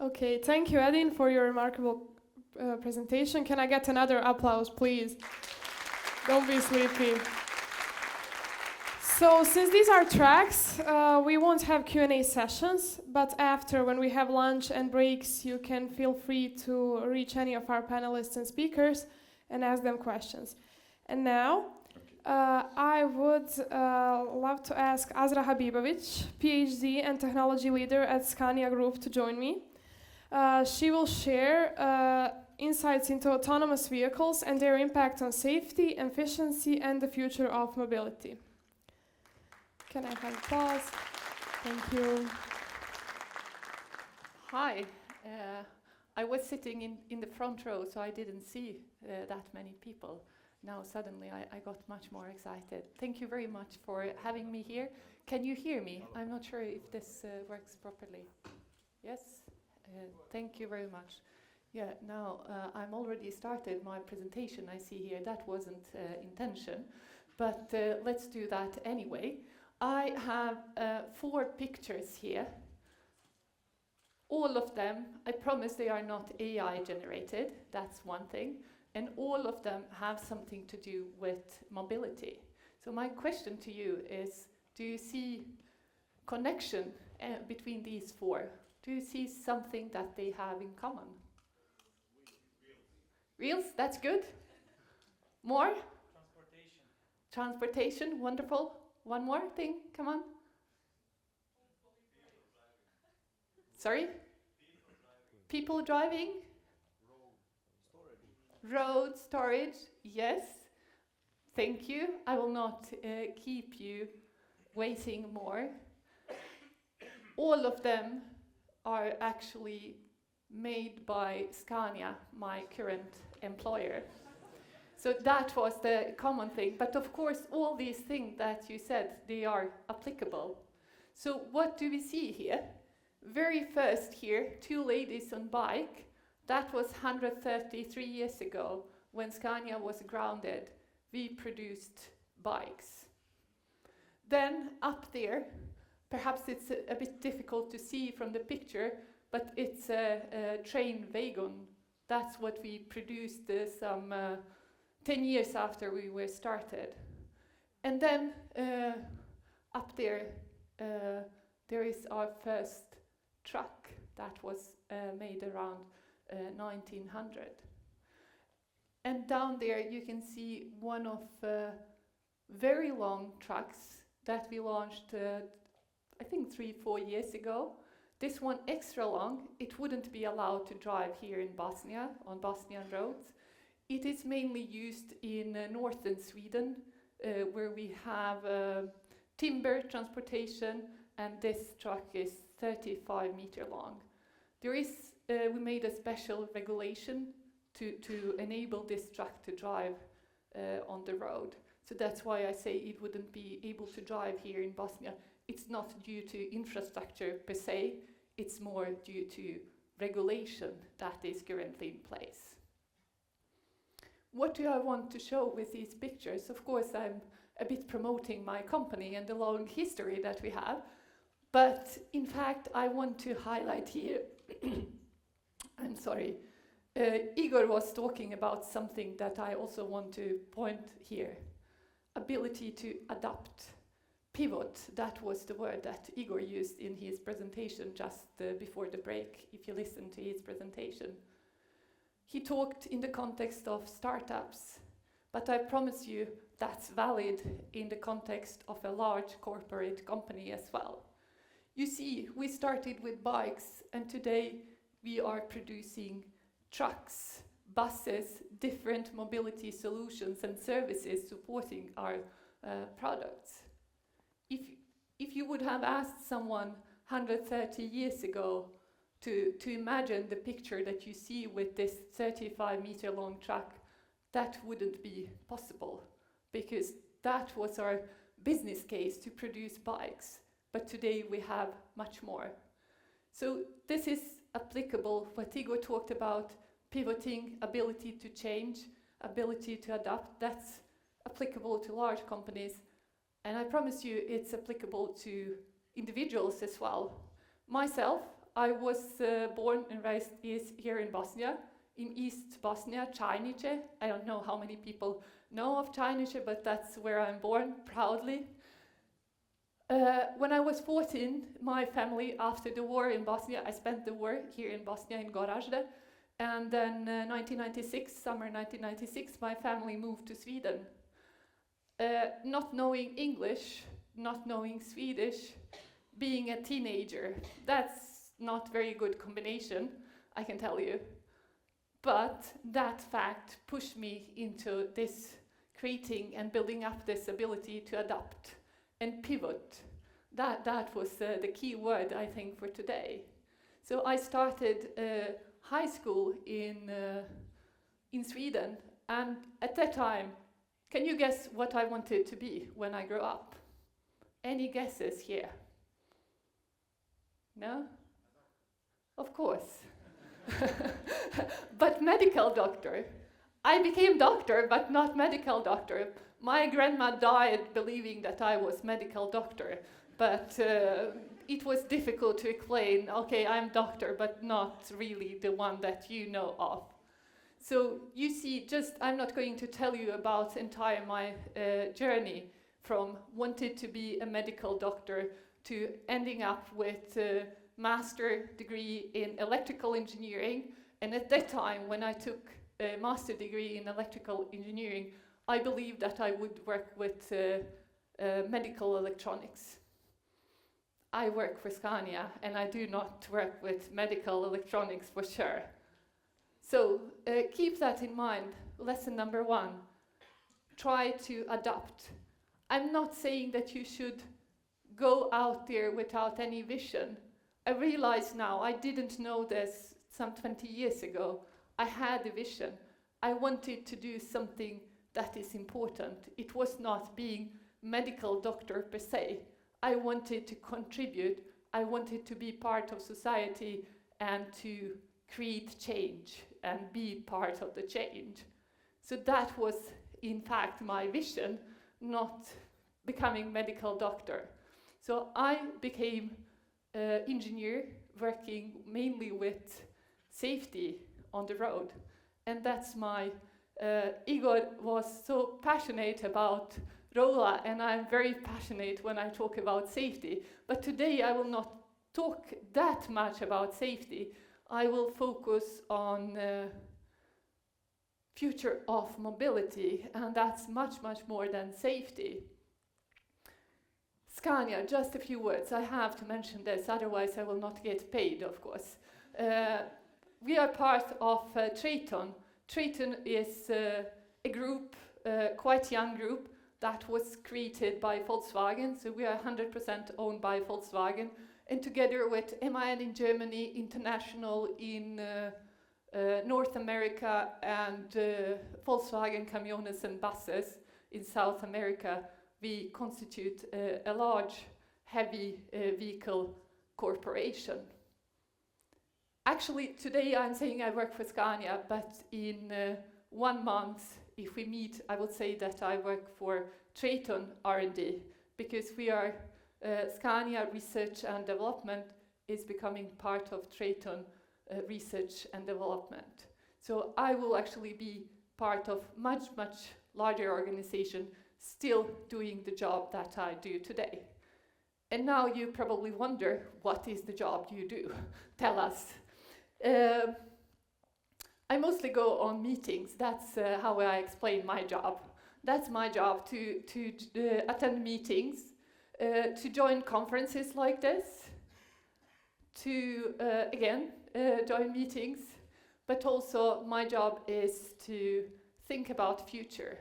Okay, thank you, Edin, for your remarkable presentation. Can I get another applause, please? Don't be sleepy. So, since these are tracks, we won't have Q&A sessions, but after, when we have lunch and breaks, you can feel free to reach any of our panelists and speakers and ask them questions. And now, I would love to ask Azra Habibovic, PhD and technology leader at Scania Group, to join me. She will share insights into autonomous vehicles and their impact on safety, efficiency, and the future of mobility. Can I have applause? Thank you. Hi. I was sitting in the front row, so I didn't see that many people. Now suddenly I got much more excited. Thank you very much for having me here. Can you hear me? I'm not sure if this works properly. Yes? Thank you very much. Yeah, now I'm already started my presentation, I see here. That wasn't intention, but let's do that anyway. I have 4 pictures here. All of them, I promise they are not AI generated, that's one thing, and all of them have something to do with mobility. So my question to you is, do you see connection between these 4? Do you see something that they have in common? Wheels, that's good. More? Transportation, wonderful. One more thing, come on. Sorry? People driving? Road storage, yes. Thank you. I will not keep you waiting more. All of them are actually made by Scania, my current employer. So that was the common thing. But of course, all these things that you said, they are applicable. So what do we see here? Very first here, 2 ladies on bike. That was 133 years ago when Scania was grounded. We produced bikes. Then up there, perhaps it's a bit difficult to see from the picture, but it's a train wagon. That's what we produced some 10 years after we were started. And then up there, there is our first truck that was made around 1900. And down there you can see one of very long trucks that we launched I think 3-4 years ago. This one extra long, it wouldn't be allowed to drive here in Bosnia, on Bosnian roads. It is mainly used in northern Sweden, where we have timber transportation, and this truck is 35 meter long. There is, we made a special regulation to enable this truck to drive on the road. So that's why I say it wouldn't be able to drive here in Bosnia. It's not due to infrastructure per se, it's more due to regulation that is currently in place. What do I want to show with these pictures? Of course, I'm a bit promoting my company and the long history that we have, but in fact, I want to highlight here, I'm sorry, Igor was talking about something that I also want to point here, ability to adapt. Pivot, that was the word that Igor used in his presentation just before the break, if you listen to his presentation. He talked in the context of startups, but I promise you that's valid in the context of a large corporate company as well. You see, we started with bikes, and today we are producing trucks, buses, different mobility solutions and services supporting our products. If you would have asked someone 130 years ago to imagine the picture that you see with this 35-meter long truck, that wouldn't be possible, because that was our business case to produce bikes. But today we have much more. So this is applicable, what Igor talked about, pivoting, ability to change, ability to adapt. That's applicable to large companies. And I promise you it's applicable to individuals as well. Myself, I was born and raised here in Bosnia, in East Bosnia, Čajniče. I don't know how many people know of Čajniče, but that's where I'm born, proudly. When I was 14, my family, after the war in Bosnia, I spent the war here in Bosnia, in Gorazde, and then 1996, summer 1996, my family moved to Sweden. Not knowing English, not knowing Swedish, being a teenager, that's not very good combination, I can tell you. But that fact pushed me into this creating and building up this ability to adapt and pivot. That was the key word, I think, for today. So I started high school in Sweden, and at that time, can you guess what I wanted to be when I grew up? Any guesses here? No? Of course. But medical doctor. I became doctor, but not medical doctor. My grandma died believing that I was medical doctor, but it was difficult to explain, okay, I'm doctor, but not really the one that you know of. So you see, I'm not going to tell you about entire my journey from wanted to be a medical doctor to ending up with a master degree in electrical engineering. And at that time, when I took a master degree in electrical engineering, I believed that I would work with medical electronics. I work for Scania, and I do not work with medical electronics for sure. So keep that in mind. Lesson number 1, try to adapt. I'm not saying that you should go out there without any vision. I realize now, I didn't know this some 20 years ago. I had a vision. I wanted to do something that is important. It was not being medical doctor per se. I wanted to contribute. I wanted to be part of society and to create change and be part of the change. So that was, in fact, my vision, not becoming medical doctor. So I became engineer, working mainly with safety on the road. And that's my, Igor was so passionate about Rola, and I'm very passionate when I talk about safety. But today I will not talk that much about safety. I will focus on future of mobility, and that's much, much more than safety. Scania, just a few words. I have to mention this, otherwise I will not get paid, of course. We are part of Traton. Traton is a group, quite young group, that was created by Volkswagen, so we are 100% owned by Volkswagen, and together with MAN in Germany, International in North America, and Volkswagen Camiones and Buses in South America, we constitute a large, heavy vehicle corporation. Actually, today I'm saying I work for Scania, but in 1 month, if we meet, I would say that I work for Traton R&D, because we are Scania Research and Development is becoming part of Traton Research and Development. So I will actually be part of much, much larger organization, still doing the job that I do today. And now you probably wonder, what is the job you do? Tell us. I mostly go on meetings. That's how I explain my job. That's my job, to attend meetings, to join conferences like this, to, again, join meetings, but also my job is to think about future.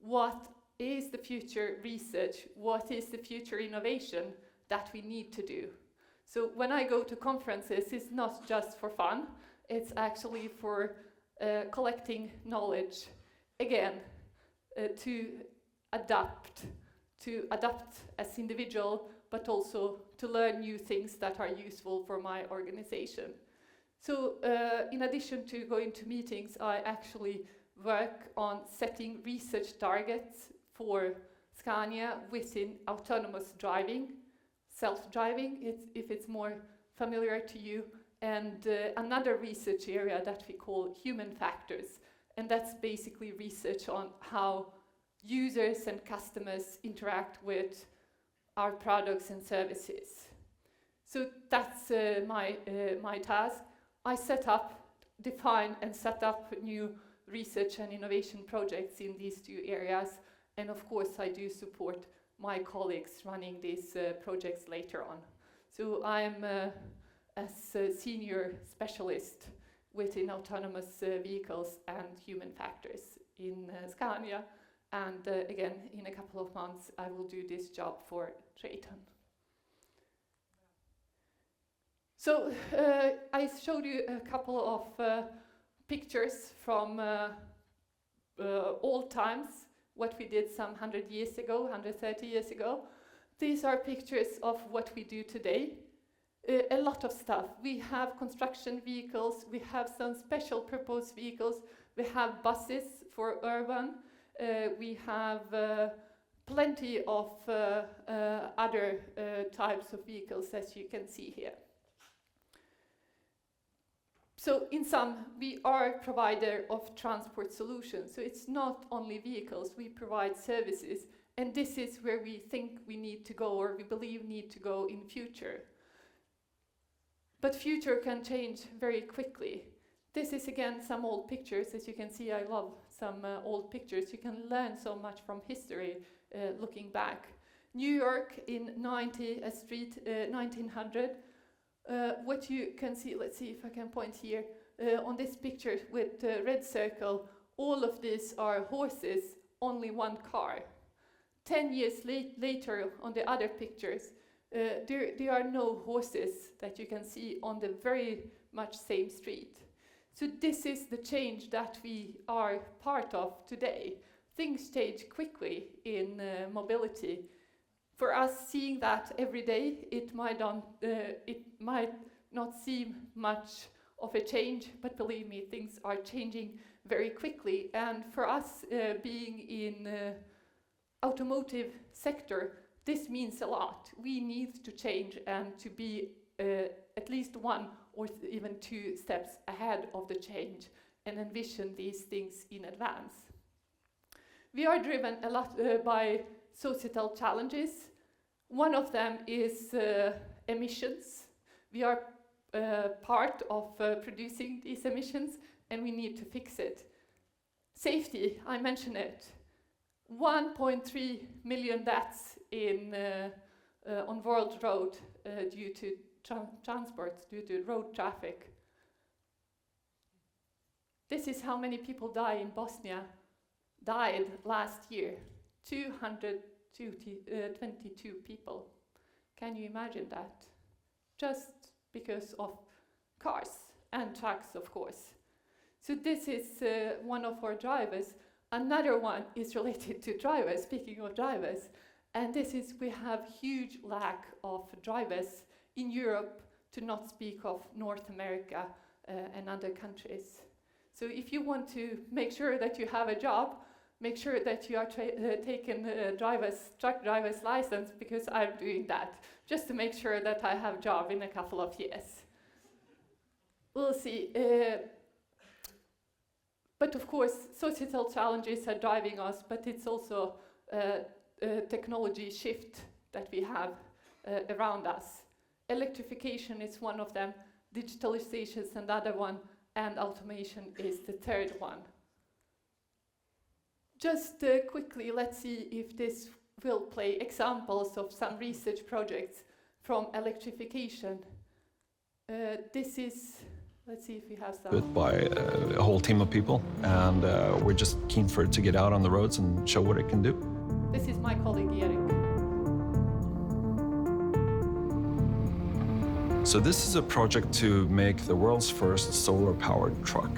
What is the future research? What is the future innovation that we need to do? So when I go to conferences, it's not just for fun, it's actually for collecting knowledge, again, to adapt as individual, but also to learn new things that are useful for my organization. So in addition to going to meetings, I actually work on setting research targets for Scania within autonomous driving, self-driving, if it's more familiar to you, and another research area that we call human factors. And that's basically research on how users and customers interact with our products and services. So that's my task. I define and set up new research and innovation projects in these two areas. And of course, I do support my colleagues running these projects later on. So I'm a senior specialist within autonomous vehicles and human factors in Scania. And again, in a couple of months, I will do this job for Traton. So I showed you a couple of pictures from old times, what we did some 100 years ago, 130 years ago. These are pictures of what we do today. A lot of stuff. We have construction vehicles, we have some special purpose vehicles, we have buses for urban, we have plenty of other types of vehicles, as you can see here. So in sum, we are a provider of transport solutions. So it's not only vehicles, we provide services. And this is where we think we need to go, or we believe need to go in future. But future can change very quickly. This is again some old pictures. As you can see, I love some old pictures. You can learn so much from history looking back. New York in 1900. What you can see, let's see if I can point here, on this picture with the red circle, all of these are horses, only one car. 10 years later, on the other pictures, there are no horses that you can see on the very much same street. So this is the change that we are part of today. Things change quickly in mobility. For us, seeing that every day, it might not seem much of a change, but believe me, things are changing very quickly. And for us, being in automotive sector, this means a lot. We need to change and to be at least one or even two steps ahead of the change and envision these things in advance. We are driven a lot by societal challenges. One of them is emissions. We are part of producing these emissions, and we need to fix it. Safety, I mentioned it. 1.3 million deaths on world road due to transport, due to road traffic. This is how many people died last year. 222 people. Can you imagine that? Just because of cars and trucks, of course. So this is one of our drivers. Another one is related to drivers, speaking of drivers. And this is, we have huge lack of drivers in Europe, to not speak of North America and other countries. So if you want to make sure that you have a job, make sure that you are taking truck driver's license, because I'm doing that, just to make sure that I have a job in a couple of years. We'll see. But of course, societal challenges are driving us, but it's also a technology shift that we have around us. Electrification is one of them, digitalization is another one, and automation is the third one. Just quickly, let's see if this will play examples of some research projects from electrification. This is, let's see if we have some. By a whole team of people, and we're just keen for it to get out on the roads and show what it can do. This is my colleague Erik. So this is a project to make the world's first solar-powered truck,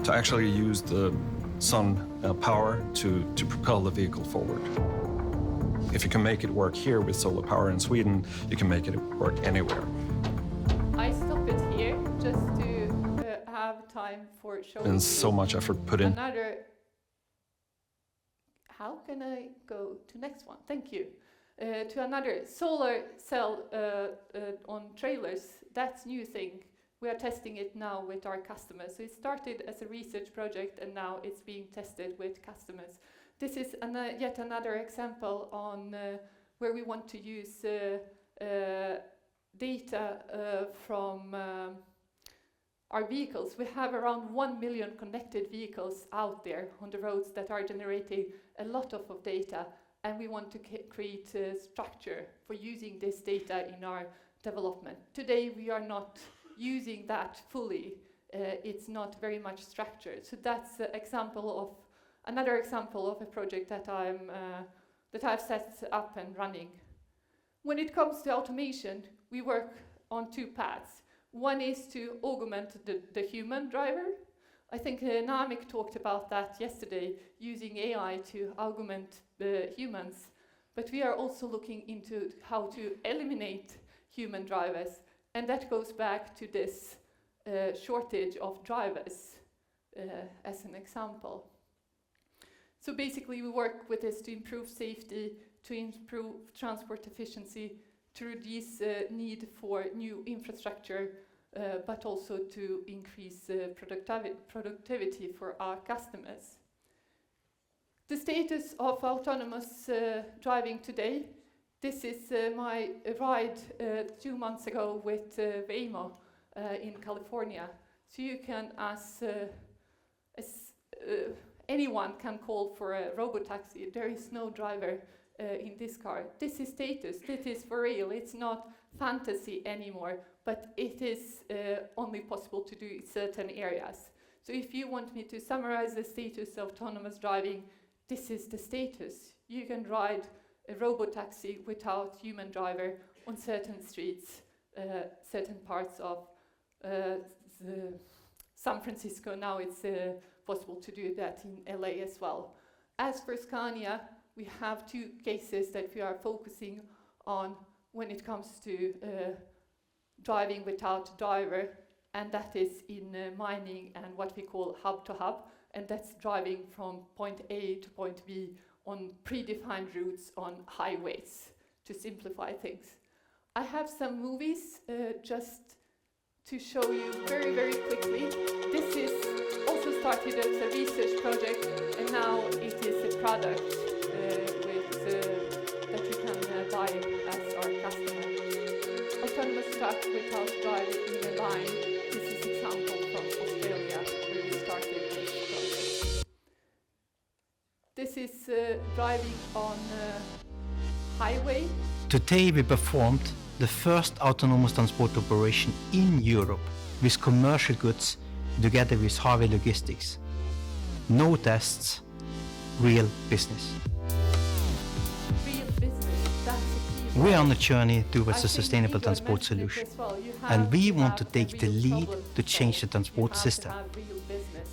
to actually use the sun power to propel the vehicle forward. If you can make it work here with solar power in Sweden, you can make it work anywhere. I stop it here just to have time for showing. And so much effort put in. How can I go to next one? Thank you. to another solar cell on trailers. That's new thing. We are testing it now with our customers. So it started as a research project and now it's being tested with customers. This is yet another example on where we want to use data from our vehicles. We have around 1 million connected vehicles out there on the roads that are generating a lot of data, and we want to create a structure for using this data in our development. Today we are not using that fully. It's not very much structured. So that's another example of a project that I've set up and running. When it comes to automation, we work on two paths. One is to augment the human driver. I think Namik talked about that yesterday, using AI to augment the humans. But we are also looking into how to eliminate human drivers. And that goes back to this shortage of drivers as an example. So basically we work with this to improve safety, to improve transport efficiency, to reduce need for new infrastructure, but also to increase productivity for our customers. The status of autonomous driving today. This is my ride 2 months ago with Waymo in California. So you can, anyone can call for a robotaxi. There is no driver in this car. This is status. This is for real. It's not fantasy anymore, but it is only possible to do in certain areas. So if you want me to summarize the status of autonomous driving, this is the status. You can ride a robotaxi without human driver on certain streets, certain parts of San Francisco. Now it's possible to do that in LA as well. As for Scania, we have two cases that we are focusing on when it comes to driving without driver, and that is in mining and what we call hub to hub, and that's driving from point A to point B on predefined routes on highways, to simplify things. I have some movies just to show you very, very quickly. This is also started as a research project, and now it is a product that you can buy as our customer. Autonomous truck without driving in a line. This is an example from Australia where we started this project. This is driving on highway. Today we performed the first autonomous transport operation in Europe with commercial goods together with Harvey Logistics. No tests, real business. Real business, that's the key. We are on a journey towards a sustainable transport solution, and we want to take the lead to change the transport system.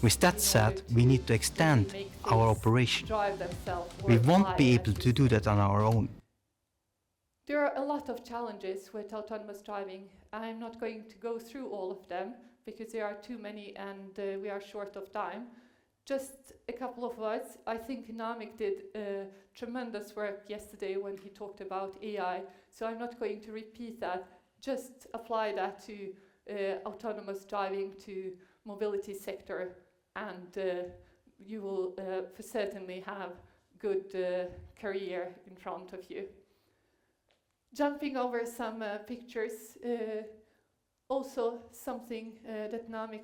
With that said, we need to extend our operation. We won't be able to do that on our own. There are a lot of challenges with autonomous driving. I'm not going to go through all of them because there are too many and we are short of time. Just a couple of words. I think Namik did tremendous work yesterday when he talked about AI, so I'm not going to repeat that. Just apply that to autonomous driving, to mobility sector, and you will for certainly have good career in front of you. Jumping over some pictures, also something that Namik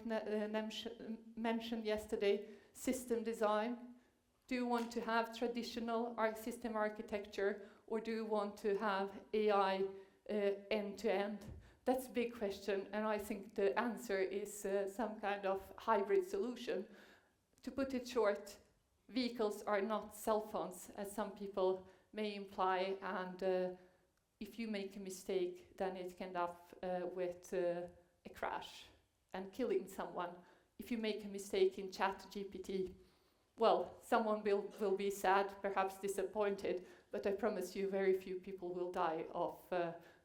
mentioned yesterday, system design. Do you want to have traditional system architecture, or do you want to have AI end-to-end? That's a big question, and I think the answer is some kind of hybrid solution. To put it short, vehicles are not cell phones, as some people may imply, and if you make a mistake, then it can end up with a crash and killing someone. If you make a mistake in ChatGPT, well, someone will be sad, perhaps disappointed, but I promise you very few people will die of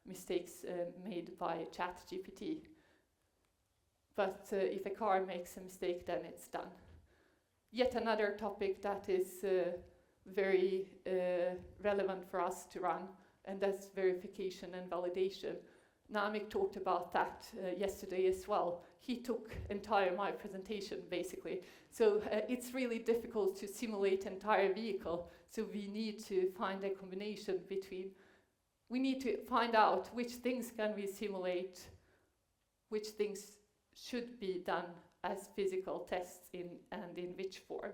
mistakes made by ChatGPT. But if a car makes a mistake, then it's done. Yet another topic that is very relevant for us to run. and that's verification and validation. Namik talked about that yesterday as well. He took entire my presentation, basically. So it's really difficult to simulate entire vehicle, so we need to find a combination between, we need to find out which things can we simulate, which things should be done as physical tests and in which form.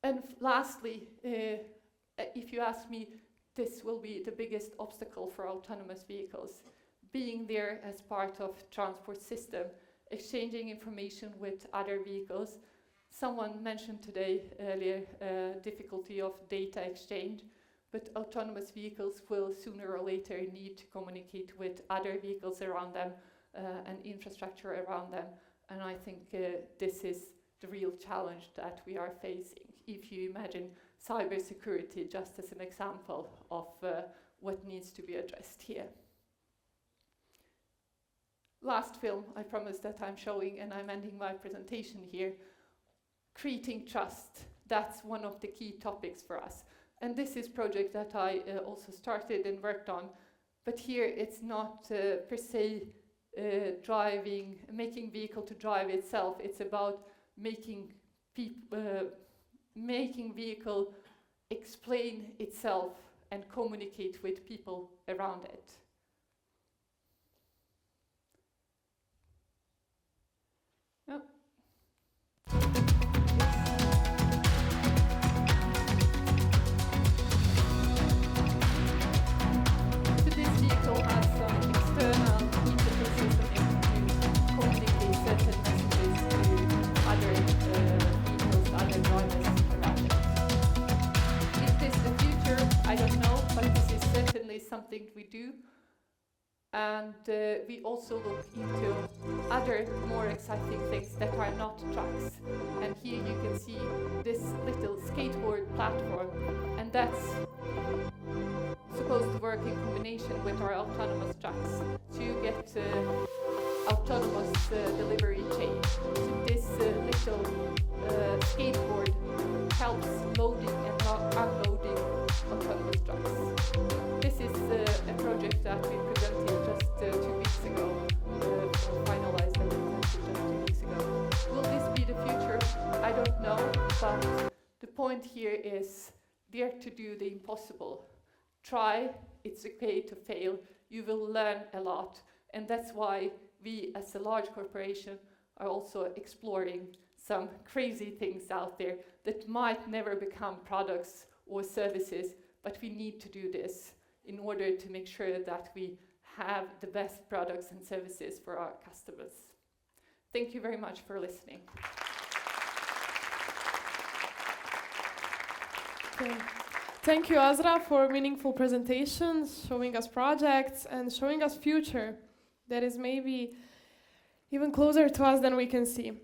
And lastly, if you ask me, this will be the biggest obstacle for autonomous vehicles. Being there as part of transport system, exchanging information with other vehicles. Someone mentioned today earlier difficulty of data exchange, but autonomous vehicles will sooner or later need to communicate with other vehicles around them and infrastructure around them. And I think this is the real challenge that we are facing. If you imagine cybersecurity just as an example of what needs to be addressed here. Last film I promised that I'm showing, and I'm ending my presentation here. Creating trust, that's one of the key topics for us. And this is a project that I also started and worked on, but here it's not per se making vehicle to drive itself. It's about making vehicle explain itself and communicate with people around it. Oh. So this vehicle has some external interfaces to communicate certain messages to other vehicles, other drivers around it. Is this the future? I don't know, but this is certainly something we do. And we also look into other more exciting things that are not trucks. And here you can see this little skateboard platform, and that's supposed to work in combination with our autonomous trucks to get autonomous delivery chain. So this little skateboard helps loading and unloading autonomous trucks. This is a project that we presented just 2 weeks ago, finalized and presented just 2 weeks ago. Will this be the future? I don't know, but the point here is dare to do the impossible. Try, it's okay to fail, you will learn a lot, and that's why we as a large corporation are also exploring some crazy things out there that might never become products or services, but we need to do this in order to make sure that we have the best products and services for our customers. Thank you very much for listening. Okay. Thank you, Azra, for meaningful presentations, showing us projects and showing us future that is maybe even closer to us than we can see.